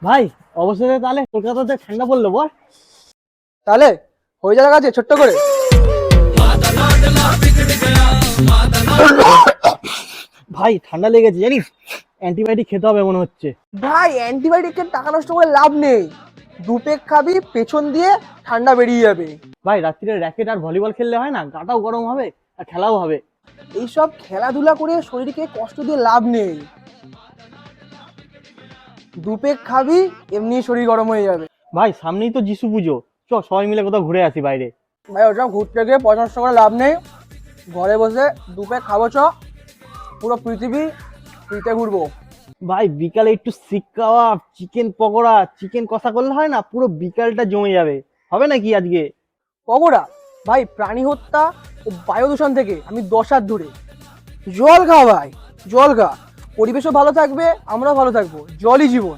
ভাই অবশেষে তাহলে কলকাতাতে ঠান্ডা পড়লো বল। তাহলে হয়ে যাওয়ার কাছে ছোট্ট করে। ভাই ঠান্ডা লেগেছে জানিস, অ্যান্টিবায়োটিক খেতে হবে মনে হচ্ছে। ভাই অ্যান্টিবায়োটিকের টাকা নষ্ট করে লাভ নেই, দু পেক খাবি পেছন দিয়ে ঠান্ডা বেরিয়ে যাবে। ভাই রাত্রিরে র্যাকেট আর ভলিবল খেললে হয় না, গাটাও গরম হবে আর খেলাও হবে। এইসব খেলাধুলা করে শরীরকে কষ্ট দিয়ে লাভ নেই, দু পেক খাবি এমনি শরীর গরম হয়ে যাবে। ভাই সামনেই তো যিশু পুজো, চ সবাই মিলে কোথাও ঘুরে আসি বাইরে। ভাই ওটা ঘুরতে গিয়ে পয়সা নষ্ট করে লাভ নেই, ঘরে বসে দু পেক খাবো, চ পুরো পৃথিবী ফ্রিতে ঘুরবো। ভাই বিকালে একটু শিক কাবাব, চিকেন পকোড়া, চিকেন কষা করলে হয় না, পুরো বিকালটা জমে যাবে। হবে নাকি আজকে? পকোড়া? ভাই প্রাণী হত্যা ও বায়ু দূষণ থেকে আমি 10 হাত দূরে। জল খা ভাই, জল খা, পরিবেশও ভালো থাকবে, আমরাও ভালো থাকবো, জলই জীবন।